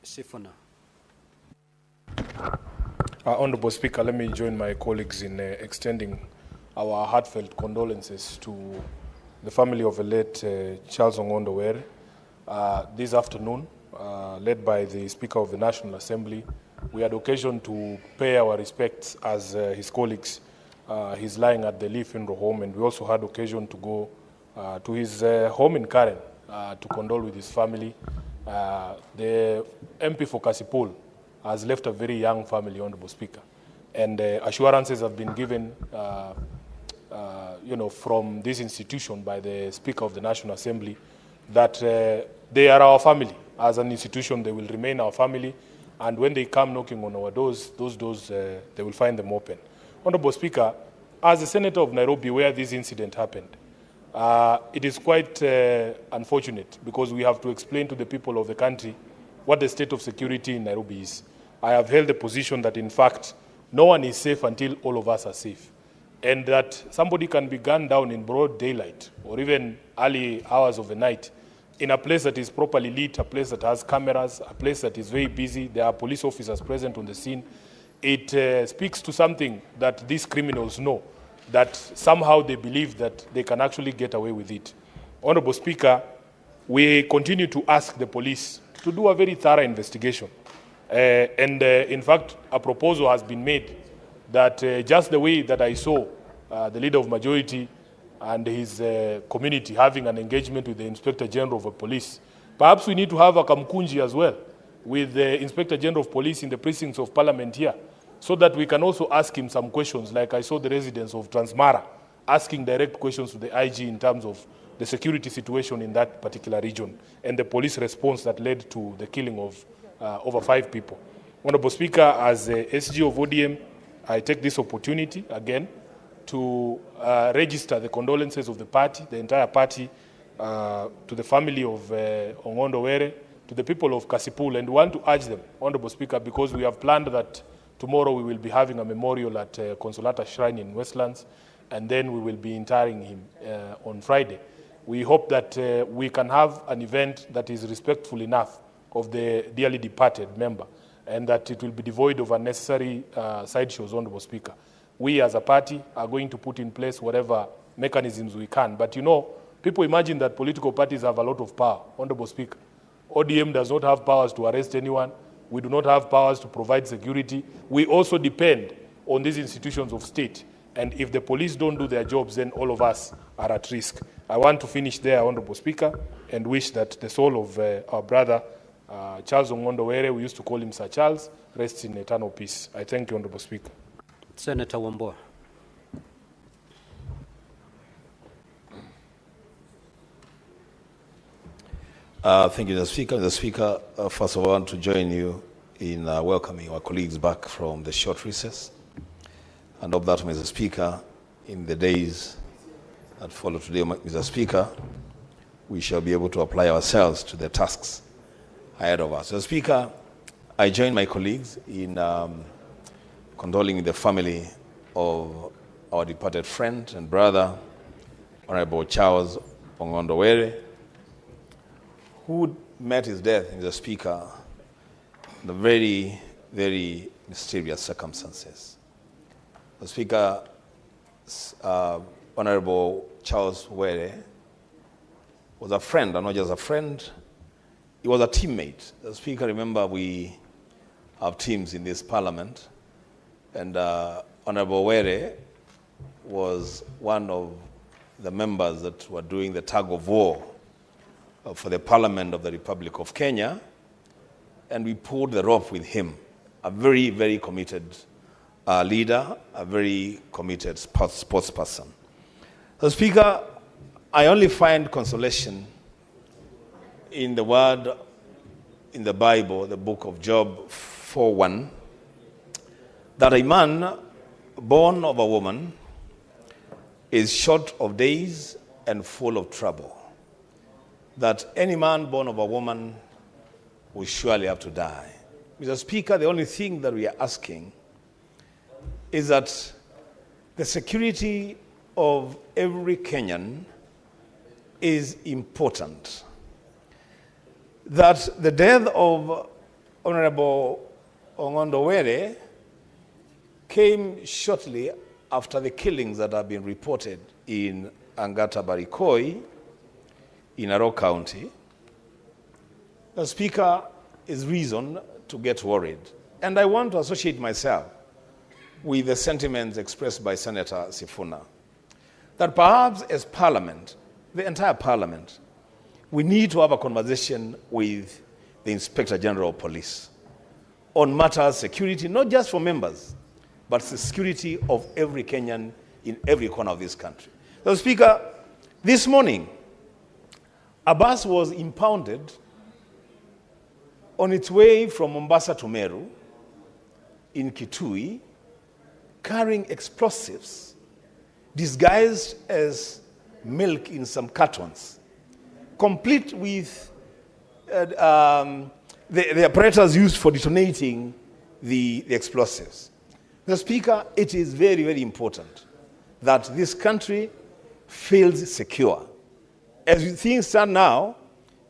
Sifuna. Honorable Speaker, let me join my colleagues in extending our heartfelt condolences to the family of the late Charles Ong'ondo this afternoon, led by the Speaker of the National Assembly. We had occasion to pay our respects as his colleagues. He's lying at the Lee Funeral Home, and we also had occasion to go to his home in Karen to condole with his family. The MP for Kasipul has left a very young family, Honorable Speaker, and assurances have been given from this institution by the Speaker of the National Assembly that they are our family. As an institution, they will remain our family, and when they come knocking on our doors, those doors, they will find them open. Honorable Speaker, as a senator of Nairobi, where this incident happened, it is quite unfortunate because we have to explain to the people of the country what the state of security in Nairobi is. I have held the position that, in fact, no one is safe until all of us are safe, and that somebody can be gunned down in broad daylight or even early hours of the night in a place that is properly lit, a place that has cameras, a place that is very busy. There are police officers present on the scene. It speaks to something that these criminals know, that somehow they believe that they can actually get away with it. Honorable Speaker, we continue to ask the police to do a very thorough investigation. In fact, a proposal has been made that just the way that I saw the Leader of Majority and his community having an engagement with the Inspector General of Police, perhaps we need to have a kamkunji as well with the Inspector General of Police in the precincts of Parliament here, so that we can also ask him some questions, like I saw the residents of Transmara asking direct questions to the IG in terms of the security situation in that particular region and the police response that led to the killing of over 5 people. Honorable Speaker, as SG of ODM, I take this opportunity again to register the condolences of the party, the entire party, to the family of Ong'ondo, to the people of Kasipul, and want to urge them, Honorable Speaker, because we have planned that tomorrow we will be having a memorial at Consolata Shrine in Westlands, and then we will be interring him on Friday. We hope that we can have an event that is respectful enough of the dearly departed member, and that it will be devoid of unnecessary sideshows, Honorable Speaker. We as a party are going to put in place whatever mechanisms we can. But you know, people imagine that political parties have a lot of power, Honorable Speaker. ODM does not have powers to arrest anyone. We do not have powers to provide security. We also depend on these institutions of state. And if the police don't do their jobs, then all of us are at risk. I want to finish there, Honorable Speaker, and wish that the soul of our brother, Charles Ong'ondo, we used to call him Sir Charles, rests in eternal peace. I thank you, Honorable Speaker. Senator Wambua. Thank you, Mr. Speaker. Mr. Speaker, first of all, I want to join you in welcoming our colleagues back from the short recess. And hope that, Mr. Speaker, in the days that follow today, Mr. Speaker, we shall be able to apply ourselves to the tasks ahead of us. Mr. Speaker, I join my colleagues in condoling with the family of our departed friend and brother, Honorable Charles Ong'ondo, who met his death, Mr. Speaker, in the very, very mysterious circumstances. Mr. Speaker, Honorable Charles Were was a friend, and not just a friend, he was a teammate. Mr. Speaker, remember we have teams in this parliament, and Honorable Were was one of the members that were doing the tug of war for the Parliament of the Republic of Kenya, and we pulled the rope with him. A very, very committed leader, a very committed sports person. So, Speaker, I only find consolation in the word in the Bible, the book of Job 4:1, that a man born of a woman is short of days and full of trouble. That any man born of a woman will surely have to die. Mr. Speaker, the only thing that we are asking is that the security of every Kenyan is important. That the death of Honorable Ong'ondo came shortly after the killings that have been reported in Angata Barikoi in Narok County. The Speaker is reason to get worried. And I want to associate myself with the sentiments expressed by Senator Sifuna, that perhaps as Parliament, the entire Parliament, we need to have a conversation with the Inspector General of Police on matters security, not just for members, but the security of every Kenyan in every corner of this country. So, Speaker, this morning, a bus was impounded on its way from Mombasa to Meru in Kitui, carrying explosives disguised as milk in some cartons, complete with the apparatus used for detonating the explosives. The Speaker, it is very, very important that this country feels secure. As things stand now,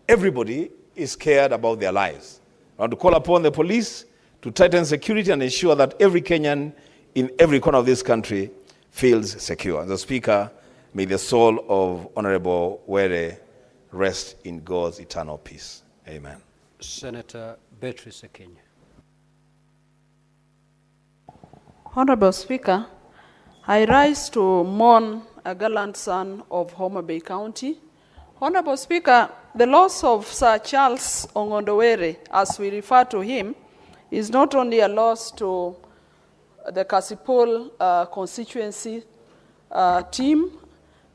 everybody is scared about their lives. I want to call upon the police to tighten security and ensure that every Kenyan in every corner of this country feels secure. The Speaker, may the soul of Honorable Were rest in God's eternal peace. Amen. Senator Beatrice Kenya. Honorable Speaker, I rise to mourn a gallant son of Homa Bay County. Honorable Speaker, the loss of Sir Charles Ong'ondo, as we refer to him, is not only a loss to the Kasipul constituency team,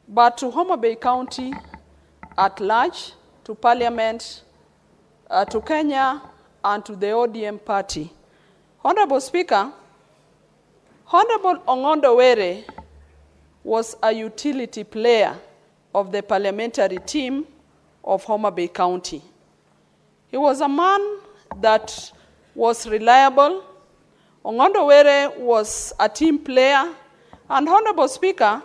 but to Homa Bay County at large, to Parliament, to Kenya, and to the ODM party. Honorable Speaker, Honorable Ong'ondo was a utility player of the parliamentary team of Homa Bay County. He was a man that was reliable. Ong'ondo was a team player. And Honorable Speaker,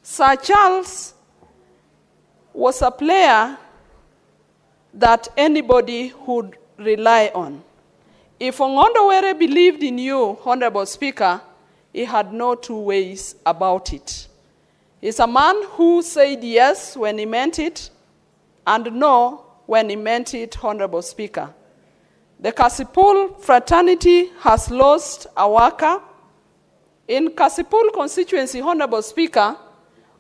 Sir Charles was a player that anybody would rely on. If Ong'ondo believed in you, Honorable Speaker, he had no two ways about it. He's a man who said yes when he meant it and no when he meant it, Honorable Speaker. The Kasipul fraternity has lost a worker. In Kasipul constituency, Honorable Speaker,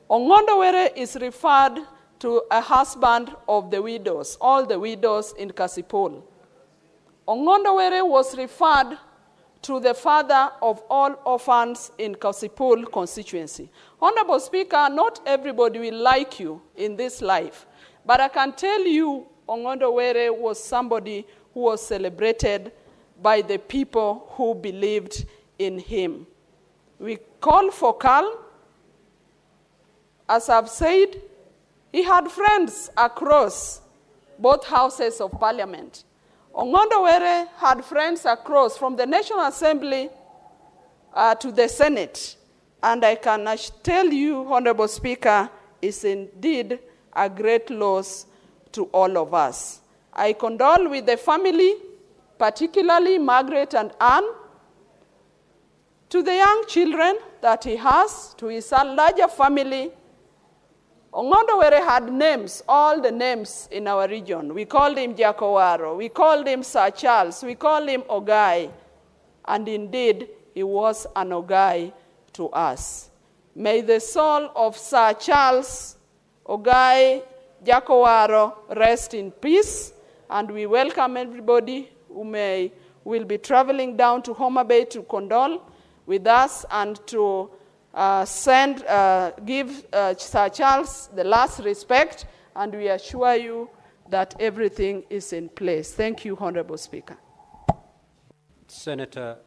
Ong'ondo is referred to a husband of the widows, all the widows in Kasipul. Ong'ondo was referred to the father of all orphans in Kasipul constituency. Honorable Speaker, not everybody will like you in this life, but I can tell you Ong'ondo was somebody who was celebrated by the people who believed in him. We call for calm. As I've said, he had friends across both houses of parliament. Ong'ondo had friends across from the National Assembly to the Senate. And I can tell you, Honorable Speaker, is indeed a great loss to all of us. I condole with the family, particularly Margaret and Anne, to the young children that he has, to his larger family. Ong'ondo had names, all the names in our region. We called him Jakowaro, we called him Sir Charles, we called him Ogai. And indeed, he was an Ogai to us. May the soul of Sir Charles Ogai Jakowaro rest in peace, and we welcome everybody who will be traveling down to Homa Bay to condole with us and to give Sir Charles the last respect, and we assure you that everything is in place. Thank you, Honorable Speaker. Senator